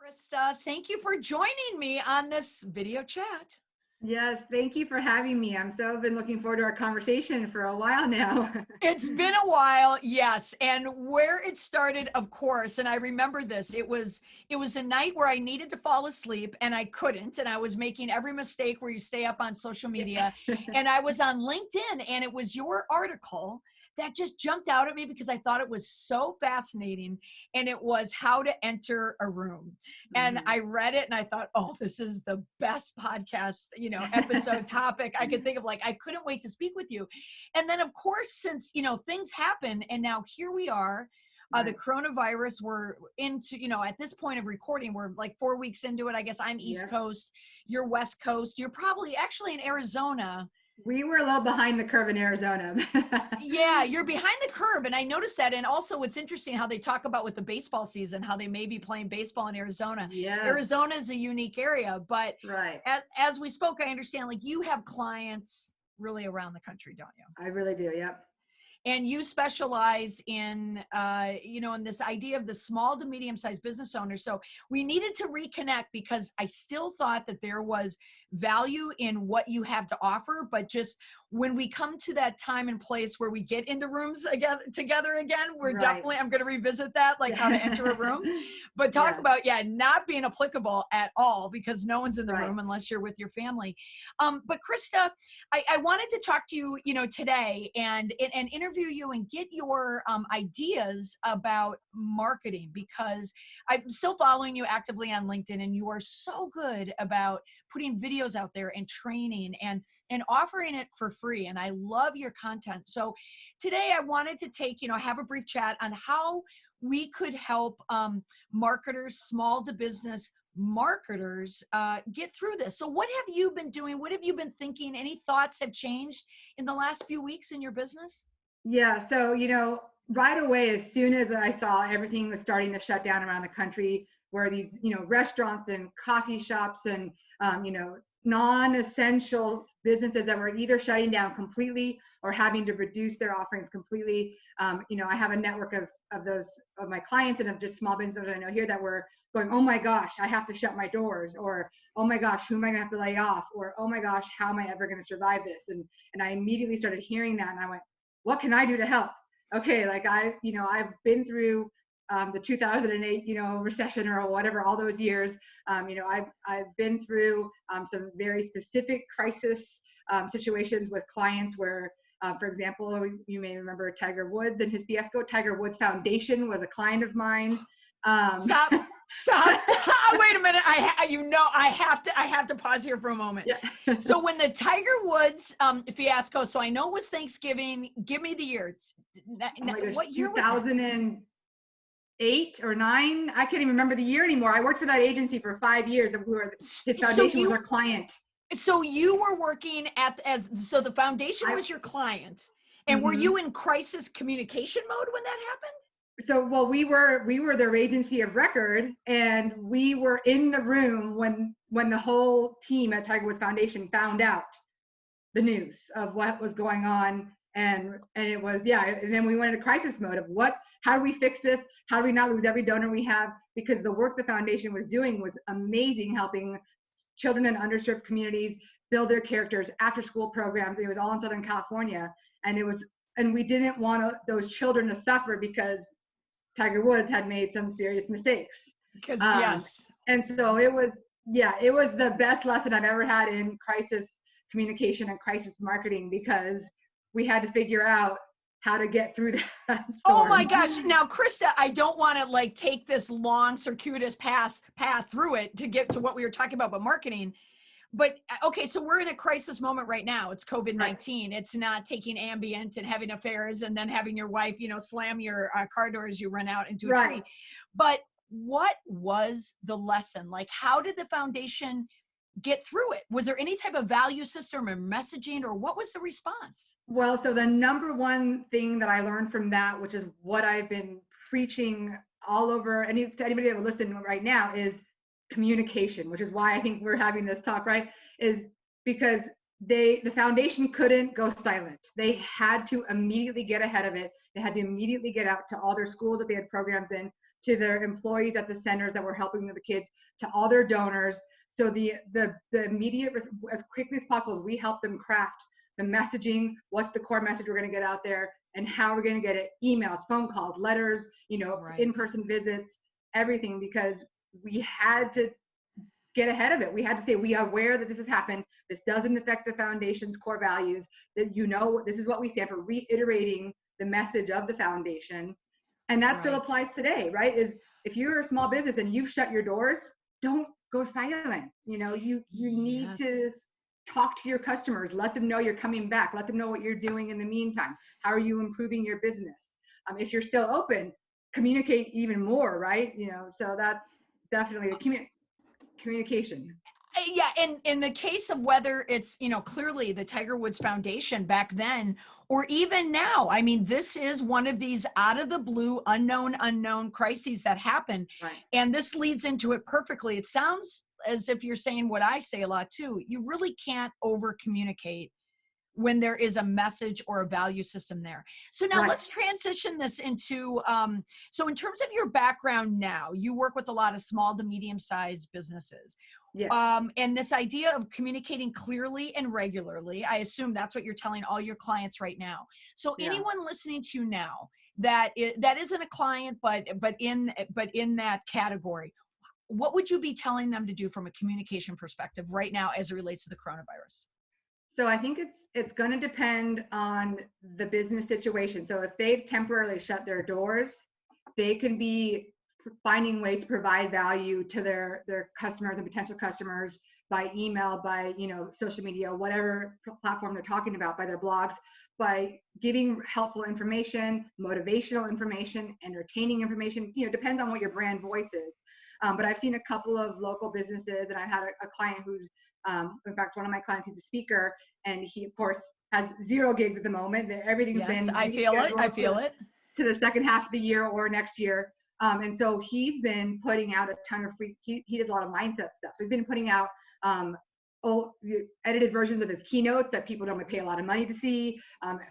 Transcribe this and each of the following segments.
Krista, thank you for joining me on this video chat. Yes, thank you for having me. Been looking forward to our conversation for a while now. It's been a while, yes, and where it started, of course, and I remember this, it was a night where I needed to fall asleep and I couldn't, and I was making every mistake where you stay up on social media, and I was on LinkedIn, and it was your article that just jumped out at me because I thought it was so fascinating, and it was how to enter a room. And Mhm. I read it and I thought, oh, this is the best podcast, episode topic I could think of. Like, I couldn't wait to speak with you. And then, of course, since, things happen and now here we are, the Right. coronavirus, we're into, at this point of recording, we're like 4 weeks into it. I guess I'm East Yep. Coast, you're West Coast. You're probably actually in Arizona. We were a little behind the curve in Arizona. Yeah, you're behind the curve. And I noticed that. And also, it's interesting how they talk about with the baseball season, how they may be playing baseball in Arizona. Yes, Arizona is a unique area. But right. as we spoke, I understand, like, you have clients really around the country, don't you? I really do. Yep. And you specialize in in this idea of the small to medium-sized business owners. So we needed to reconnect because I still thought that there was value in what you have to offer, but just when we come to that time and place where we get into rooms again together again, we're Right. definitely, I'm going to revisit that, like how to enter a room. But talk Yes. about, not being applicable at all because no one's in the Right. room unless you're with your family. But Krista, I wanted to talk to you, today and interview you and get your ideas about marketing, because I'm still following you actively on LinkedIn, and you are so good about putting videos out there and training and offering it for free. And I love your content. So today I wanted to have a brief chat on how we could help marketers, small to business marketers get through this. So what have you been doing? What have you been thinking? Any thoughts have changed in the last few weeks in your business? Yeah. Right away, as soon as I saw everything was starting to shut down around the country, where these, restaurants and coffee shops and, non-essential businesses that were either shutting down completely or having to reduce their offerings completely. I have a network of my clients and of just small businesses I know here that were going, oh my gosh, I have to shut my doors, or oh my gosh, who am I gonna have to lay off, or oh my gosh, how am I ever gonna survive this? And I immediately started hearing that, and I went, what can I do to help? Okay, like I've been through the 2008, recession or whatever, all those years. I've been through some very specific crisis situations with clients where, for example, you may remember Tiger Woods and his fiasco. Tiger Woods Foundation was a client of mine. Stop. Stop. Wait a minute. I have to pause here for a moment. Yeah. So when the Tiger Woods fiasco, so I know it was Thanksgiving. Give me the year. Oh my gosh, What year was it? 2008 or 9. I can't even remember the year anymore. I worked for that agency for 5 years, and his So foundation was our client. So you were working so the foundation was your client, and were you in crisis communication mode when that happened? So, well, we were their agency of record, and we were in the room when the whole team at Tiger Woods Foundation found out the news of what was going on, and it was, and then we went into crisis mode of how do we fix this? How do we not lose every donor we have? Because the work the foundation was doing was amazing, helping children in underserved communities build their characters, after school programs. It was all in Southern California, and we didn't want those children to suffer because Tiger Woods had made some serious mistakes. Because yes. And so it was the best lesson I've ever had in crisis communication and crisis marketing, because we had to figure out how to get through that storm. Oh my gosh. Now, Krista, I don't want to take this long circuitous path through it to get to what we were talking about, but marketing. But okay, so we're in a crisis moment right now. It's COVID-19. Right. It's not taking Ambient and having affairs and then having your wife, slam your car door as you run out into a tree. But what was the lesson? Like, how did the foundation get through it? Was there any type of value system or messaging, or what was the response? Well, so the number one thing that I learned from that, which is what I've been preaching all over, to anybody that will listen right now, is communication, which is why I think we're having this talk, right? Is because the foundation couldn't go silent. They had to immediately get ahead of it. They had to immediately get out to all their schools that they had programs in, to their employees at the centers that were helping the kids, to all their donors. So the immediate, as quickly as possible, we helped them craft the messaging. What's the core message we're going to get out there, and how we're going to get it? Emails, phone calls, letters, in-person visits, everything, because we had to get ahead of it. We had to say, we are aware that this has happened. This doesn't affect the foundation's core values. That this is what we stand for, reiterating the message of the foundation. And that still applies today, right? Is if you're a small business and you've shut your doors, don't go silent. You need to talk to your customers, let them know you're coming back, let them know what you're doing in the meantime. How are you improving your business? If you're still open, communicate even more, right? So that's definitely a communication. Yeah, and in the case of whether it's, clearly the Tiger Woods Foundation back then, or even now, I mean, this is one of these out of the blue, unknown crises that happen. Right. And this leads into it perfectly. It sounds as if you're saying what I say a lot too. You really can't over communicate when there is a message or a value system there. So now let's transition this into, so in terms of your background now, you work with a lot of small to medium-sized businesses. Yes. And this idea of communicating clearly and regularly, I assume that's what you're telling all your clients right now. So anyone listening to you now that isn't a client, but in that category, what would you be telling them to do from a communication perspective right now as it relates to the coronavirus? So I think it's going to depend on the business situation. So if they've temporarily shut their doors, they can be finding ways to provide value to their customers and potential customers by email, by social media, whatever platform they're talking about, by their blogs, by giving helpful information, motivational information, entertaining information. Depends on what your brand voice is. But I've seen a couple of local businesses, and I've had a client who's, in fact, one of my clients, he's a speaker, and he, of course, has 0 gigs at the moment. Everything's been I feel it. To the second half of the year or next year. And so he's been putting out a ton of free, he does a lot of mindset stuff. So he's been putting out edited versions of his keynotes that people don't pay a lot of money to see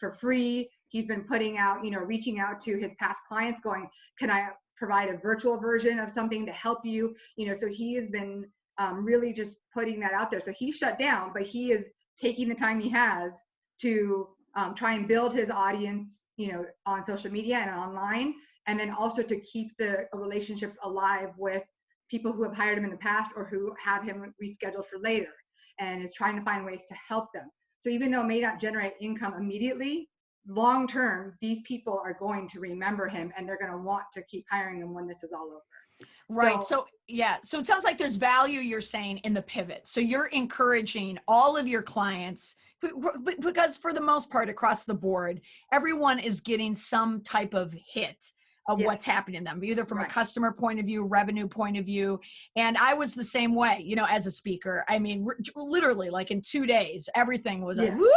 for free. He's been putting out, reaching out to his past clients going, can I provide a virtual version of something to help you? So he has been really just putting that out there. So he shut down, but he is taking the time he has to try and build his audience, on social media and online, and then also to keep the relationships alive with people who have hired him in the past or who have him rescheduled for later, and is trying to find ways to help them. So even though it may not generate income immediately, long term, these people are going to remember him, and they're going to want to keep hiring him when this is all over. Right. So it sounds like there's value, you're saying, in the pivot. So you're encouraging all of your clients, because for the most part, across the board, everyone is getting some type of hit of what's happening to them, either from a customer point of view, revenue point of view. And I was the same way, as a speaker. I mean, literally, like in 2 days, everything was like, whoop,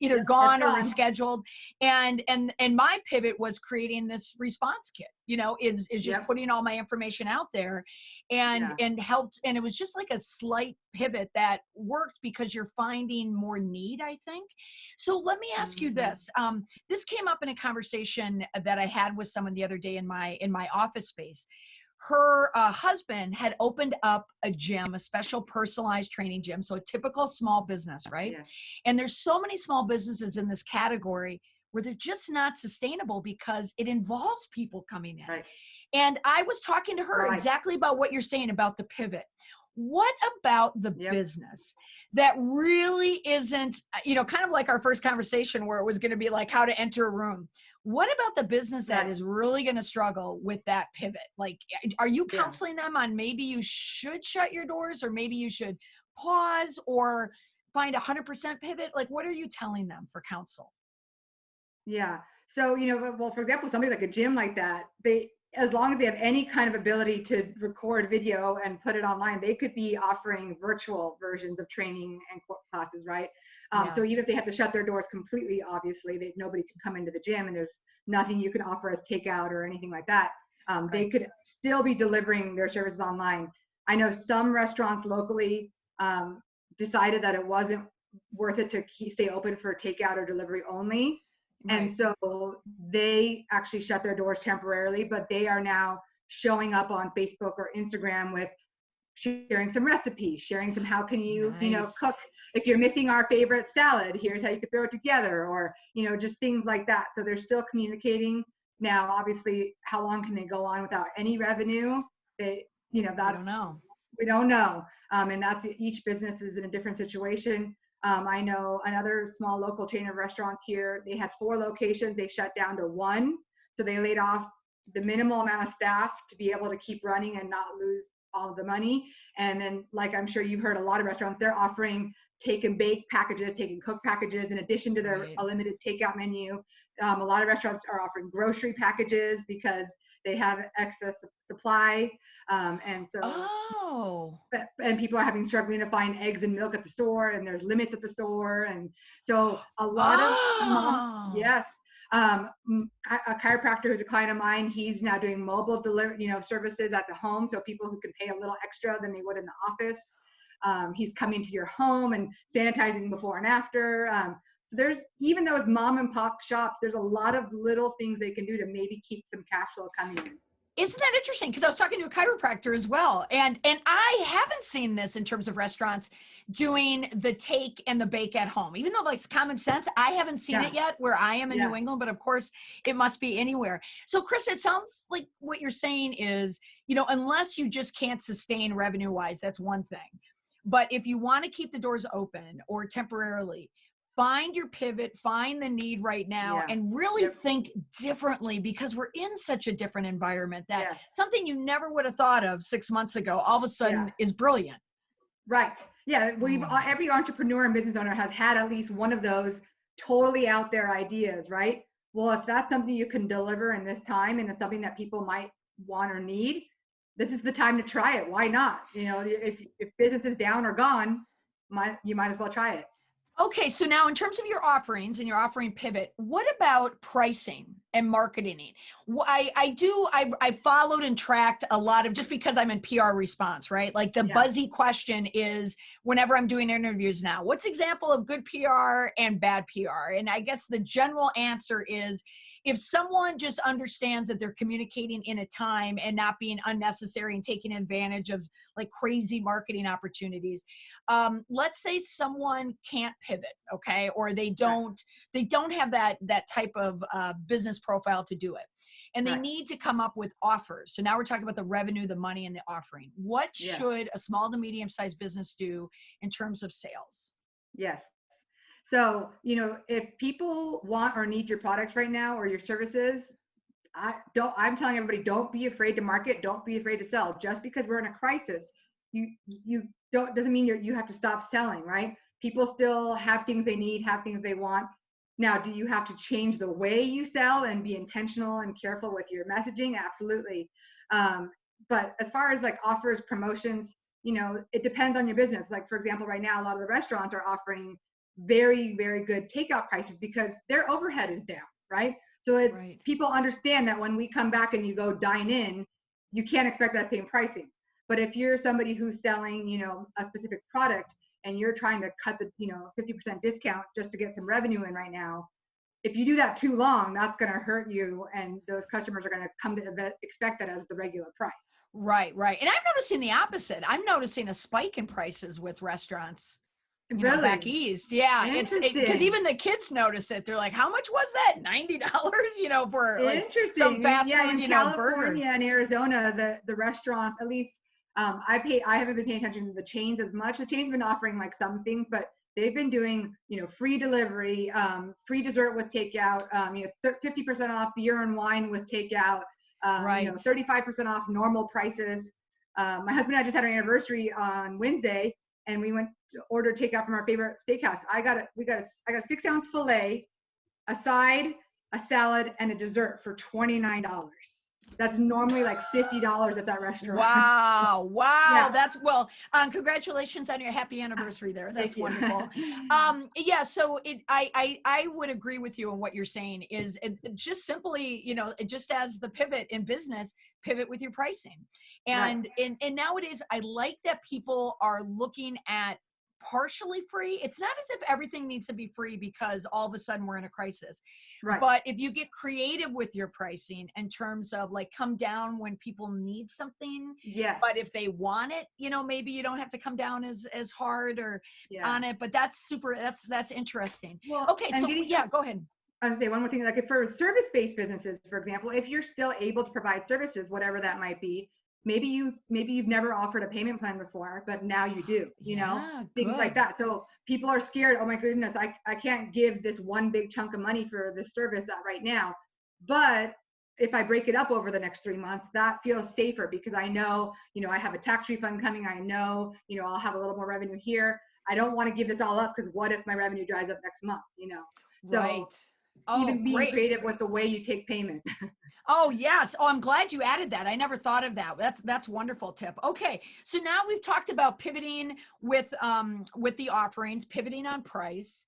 either gone or rescheduled. And my pivot was creating this response kit, is just putting all my information out there, and helped. And it was just like a slight pivot that worked because you're finding more need, I think. So let me ask you this. This came up in a conversation that I had with someone the other day in my office space. Her husband had opened up a gym, a special personalized training gym. So a typical small business, right? Yes. And there's so many small businesses in this category where they're just not sustainable because it involves people coming in. Right. And I was talking to her exactly about what you're saying about the pivot. What about the business that really isn't, kind of like our first conversation where it was going to be like how to enter a room? What about the business that is really going to struggle with that pivot? Like, are you counseling them on maybe you should shut your doors, or maybe you should pause, or find 100% pivot? Like, what are you telling them for counsel? Yeah. So, well, for example, somebody like a gym like that, as long as they have any kind of ability to record video and put it online, they could be offering virtual versions of training and classes, right? So even if they have to shut their doors completely, obviously, nobody can come into the gym, and there's nothing you can offer as takeout or anything like that. They could still be delivering their services online. I know some restaurants locally decided that it wasn't worth it to stay open for takeout or delivery only. And Right. so they actually shut their doors temporarily, but they are now showing up on Facebook or Instagram with sharing some recipes, sharing some how can you, Nice. cook. If you're missing our favorite salad, here's how you could throw it together, or, just things like that. So they're still communicating. Now, obviously, how long can they go on without any revenue? They, We don't that's, know. we don't know. And that's, each business is in a different situation. I know another small local chain of restaurants here, they had 4 locations, they shut down to 1. So they laid off the minimal amount of staff to be able to keep running and not lose all of the money. And then, like I'm sure you've heard, a lot of restaurants, they're offering take and bake packages, take and cook packages in addition to their Right. limited takeout menu. A lot of restaurants are offering grocery packages because they have excess supply. And so, Oh. and people are struggling to find eggs and milk at the store, and there's limits at the store. And so a lot of mom, Oh. yes, a chiropractor who's a client of mine, he's now doing mobile delivery, services at the home. So people who can pay a little extra than they would in the office. He's coming to your home and sanitizing before and after. So there's, even though it's mom and pop shops, there's a lot of little things they can do to maybe keep some cash flow coming in. Isn't that interesting? Because I was talking to a chiropractor as well, and I haven't seen this in terms of restaurants doing the take and the bake at home. Even though it's common sense, I haven't seen it Yeah, yet where I am in yeah, New England, but of course it must be anywhere. So Chris, it sounds like what you're saying is, unless you just can't sustain revenue wise, that's one thing. But if you want to keep the doors open or temporarily, find your pivot, find the need right now, yeah, and really yep, think differently, because we're in such a different environment that yes, something you never would have thought of 6 months ago all of a yeah. sudden is brilliant. Right. Yeah. Oh, Every entrepreneur and business owner has had at least one of those totally out there ideas, right? Well, if that's something you can deliver in this time and it's something that people might want or need, this is the time to try it. Why not? If business is down or gone, you might as well try it. okay, so now in terms of your offerings and your offering pivot, what about pricing and marketing? I followed and tracked a lot of, just because I'm in PR response, right? Like the Yeah. buzzy question is whenever I'm doing interviews now, what's example of good PR and bad PR? And I guess the general answer is, if someone just understands that they're communicating in a time and not being unnecessary and taking advantage of like crazy marketing opportunities. Let's say someone can't pivot, okay, or Right. they don't have that type of business profile to do it, and they Right. need to come up with offers. So now we're talking about the revenue, the money, and the offering. What Yes. should a small to medium sized business do in terms of sales? Yes. So, if people want or need your products right now or your services, I'm telling everybody, don't be afraid to market, don't be afraid to sell. Just because we're in a crisis, you don't doesn't mean you have to stop selling, right? People still have things they need, have things they want. Now, do you have to change the way you sell and be intentional and careful with your messaging? Absolutely. Um, but as far as like offers, promotions, it depends on your business. Like, for example, right now, a lot of the restaurants are offering very, very good takeout prices because their overhead is down, right? So Right. people understand that when we come back and you go dine in, you can't expect that same pricing. But if you're somebody who's selling, a specific product and you're trying to cut the, 50% discount just to get some revenue in right now, if you do that too long, that's going to hurt you. And those customers are going to come to expect that as the regular price. Right, right. And I'm noticing the opposite. I'm noticing a spike in prices with restaurants, back Really east. Yeah, it's because interesting. even the kids notice it. They're like, how much was that? $90, for like some Interesting. fast Yeah, food, in burger. California and Arizona, the restaurants, at least I haven't been paying attention to the chains as much. The chains have been offering like some things, but they've been doing, free delivery, free dessert with takeout, 50% off beer and wine with takeout, Right. 35% off normal prices. My husband and I just had our anniversary on Wednesday, and we went to order takeout from our favorite steakhouse. I got a 6-ounce filet, a side, a salad, and a dessert for $29. That's normally like $50 at that restaurant. Wow. Wow. Yeah. That's well, congratulations on your happy anniversary there. That's Thank you. wonderful. Yeah, so I would agree with you on what you're saying is it just simply, just as the pivot in business, pivot with your pricing. Right. And nowadays I like that people are looking at partially free. It's not as if everything needs to be free because all of a sudden we're in a crisis. Right. But if you get creative with your pricing in terms of like come down when people need something, Yes. but if they want it, you know, maybe you don't have to come down as hard or Yeah. on it. But that's super. That's interesting. Well, Okay, and so getting yeah, go ahead. I would say one more thing, like for service-based businesses, for example, if you're still able to provide services, whatever that might be, maybe you've never offered a payment plan before, but now you do, you know, Yeah, things like good. that. So people are scared. Oh my goodness, I can't give this one big chunk of money for this service right now. But if I break it up over the next 3 months, that feels safer because I know, you know, I have a tax refund coming. I know, you know, I'll have a little more revenue here. I don't want to give this all up because what if my revenue dries up next month, you know? So Right. Oh, even being great. creative with the way you take payment. Oh, yes. Oh, I'm glad you added that. I never thought of that. That's wonderful tip. Okay. So now we've talked about pivoting with the offerings, pivoting on price.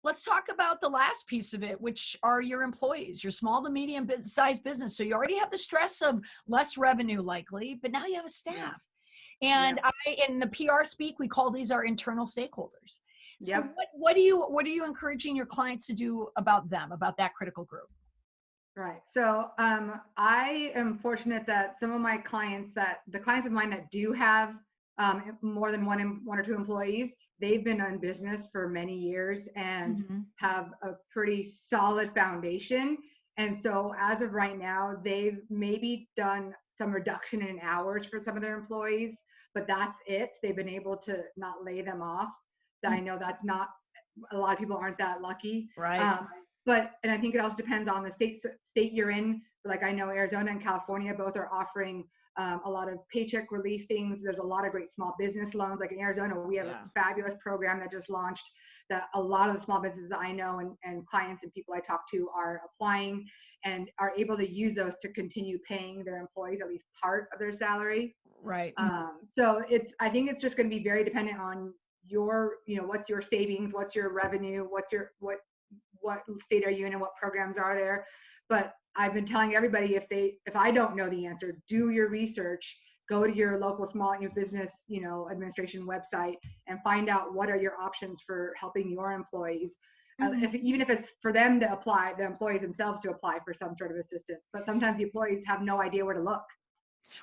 Let's talk about the last piece of it, which are your employees, your small to medium sized business. So you already have the stress of less revenue likely, but now you have a staff. And in the PR speak, we call these our internal stakeholders. So Yep. what are you encouraging your clients to do about them, about that critical group? Right. So I am fortunate that some of my clients, the clients of mine that do have more than one or two employees, they've been in business for many years and Mhm. have a pretty solid foundation. And so as of right now, they've maybe done some reduction in hours for some of their employees, but that's it. They've been able to not lay them off. I know that's not, a lot of people aren't that lucky. Right. And I think it also depends on the state you're in. Like I know Arizona and California both are offering a lot of paycheck relief things. There's a lot of great small business loans. Like in Arizona, we have a fabulous program that just launched that a lot of the small businesses I know and clients and people I talk to are applying and are able to use those to continue paying their employees at least part of their salary. Right. So I think it's just going to be very dependent on your, you know, what's your savings, what's your revenue, what state are you in and what programs are there. But I've been telling everybody, if I don't know the answer, do your research, go to your local small business, you know, administration website and find out what are your options for helping your employees. Even if it's for them to apply, the employees themselves to apply for some sort of assistance. But sometimes the employees have no idea where to look.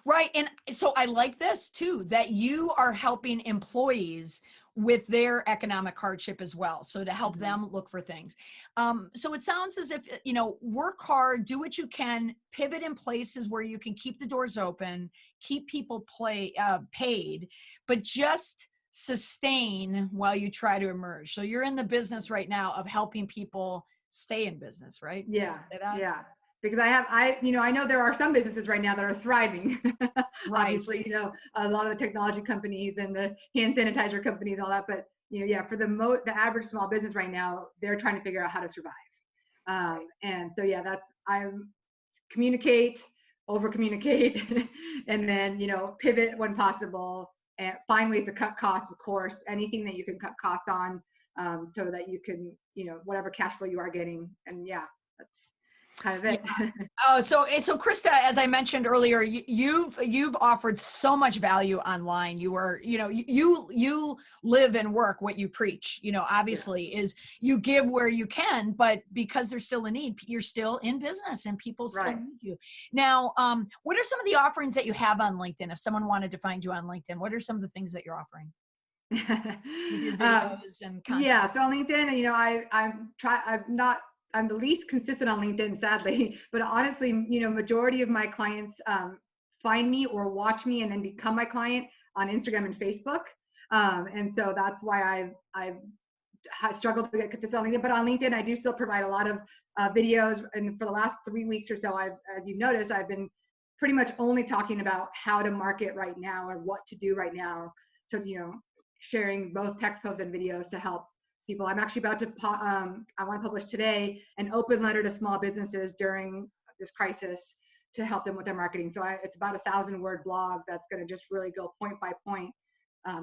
Right. And so I like this too, that you are helping employees with their economic hardship as well. So to help them look for things. So it sounds as if, you know, work hard, do what you can, pivot in places where you can keep the doors open, keep people paid, but just sustain while you try to emerge. So you're in the business right now of helping people stay in business, right? Yeah. Yeah. Because I know there are some businesses right now that are thriving. Right. Obviously, you know, a lot of the technology companies and the hand sanitizer companies, all that. But, you know, yeah, for the average small business right now, they're trying to figure out how to survive. And so, yeah, I communicate, over communicate, and then, you know, pivot when possible and find ways to cut costs, of course, anything that you can cut costs on so that you can, you know, whatever cash flow you are getting. And yeah, that's kind of it. Yeah. Oh, so Krista, as I mentioned earlier, you've offered so much value online. You live and work what you preach. You know, obviously, is you give where you can, but because there's still a need, you're still in business and people still need you. Now, what are some of the offerings that you have on LinkedIn? If someone wanted to find you on LinkedIn, what are some of the things that you're offering with your videos and content? Yeah, so on LinkedIn, you know, I'm the least consistent on LinkedIn, sadly, but honestly, you know, majority of my clients find me or watch me and then become my client on Instagram and Facebook. And so that's why I've struggled to get consistent on LinkedIn, but on LinkedIn, I do still provide a lot of videos. And for the last 3 weeks or so, as you notice, I've been pretty much only talking about how to market right now or what to do right now. So, you know, sharing both text posts and videos to help people. I'm actually about to, I want to publish today an open letter to small businesses during this crisis to help them with their marketing. So it's about 1,000-word blog that's going to just really go point by point,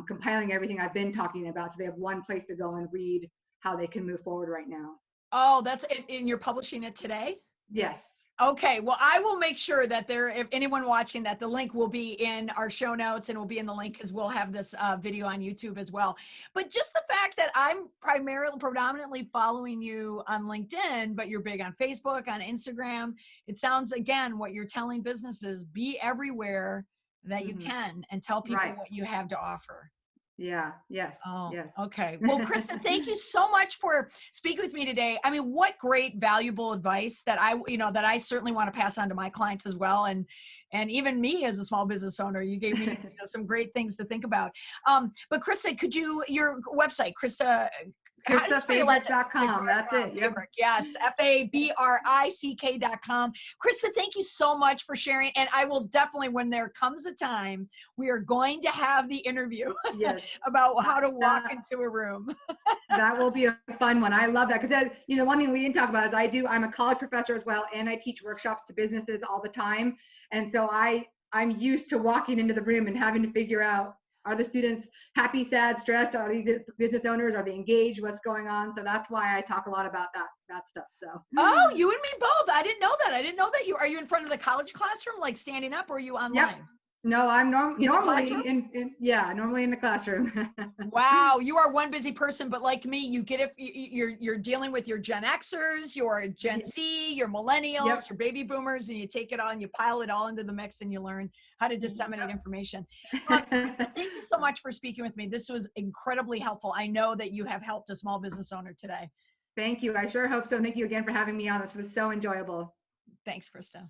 compiling everything I've been talking about. So they have one place to go and read how they can move forward right now. Oh, and you're publishing it today? Yes. Okay, well, I will make sure that if anyone watching, that the link will be in our show notes and will be in the link because we'll have this video on YouTube as well. But just the fact that I'm predominantly following you on LinkedIn, but you're big on Facebook, on Instagram, it sounds, again, what you're telling businesses, be everywhere that you can and tell people Right. what you have to offer. Yeah. Yes. Oh, Yes. okay. Well, Krista, thank you so much for speaking with me today. I mean, what great, valuable advice that that I certainly want to pass on to my clients as well. And even me as a small business owner, you gave me some great things to think about. But Krista, your website, Krista, how do you spell your last name? KristaFabrick.com. That's it. Yep. Fabrick. Yes. Fabrick.com. Krista, thank you so much for sharing. And I will definitely, when there comes a time, we are going to have the interview Yes. about how to walk into a room. That will be a fun one. I love that because one thing we didn't talk about is I'm a college professor as well, and I teach workshops to businesses all the time. And so I'm used to walking into the room and having to figure out, are the students happy, sad, stressed? Are these business owners? Are they engaged? What's going on? So that's why I talk a lot about that stuff. So. Oh, you and me both. I didn't know that. I didn't know that are you in front of the college classroom, like standing up, or are you online? Yep. No, I'm normally normally in the classroom. Wow, you are one busy person, but like me, you get it. You're dealing with your Gen Xers, your Gen Z, your millennials, your baby boomers, and you take it all and you pile it all into the mix, and you learn how to disseminate information. Krista, thank you so much for speaking with me. This was incredibly helpful. I know that you have helped a small business owner today. Thank you. I sure hope so. Thank you again for having me on. This was so enjoyable. Thanks, Krista.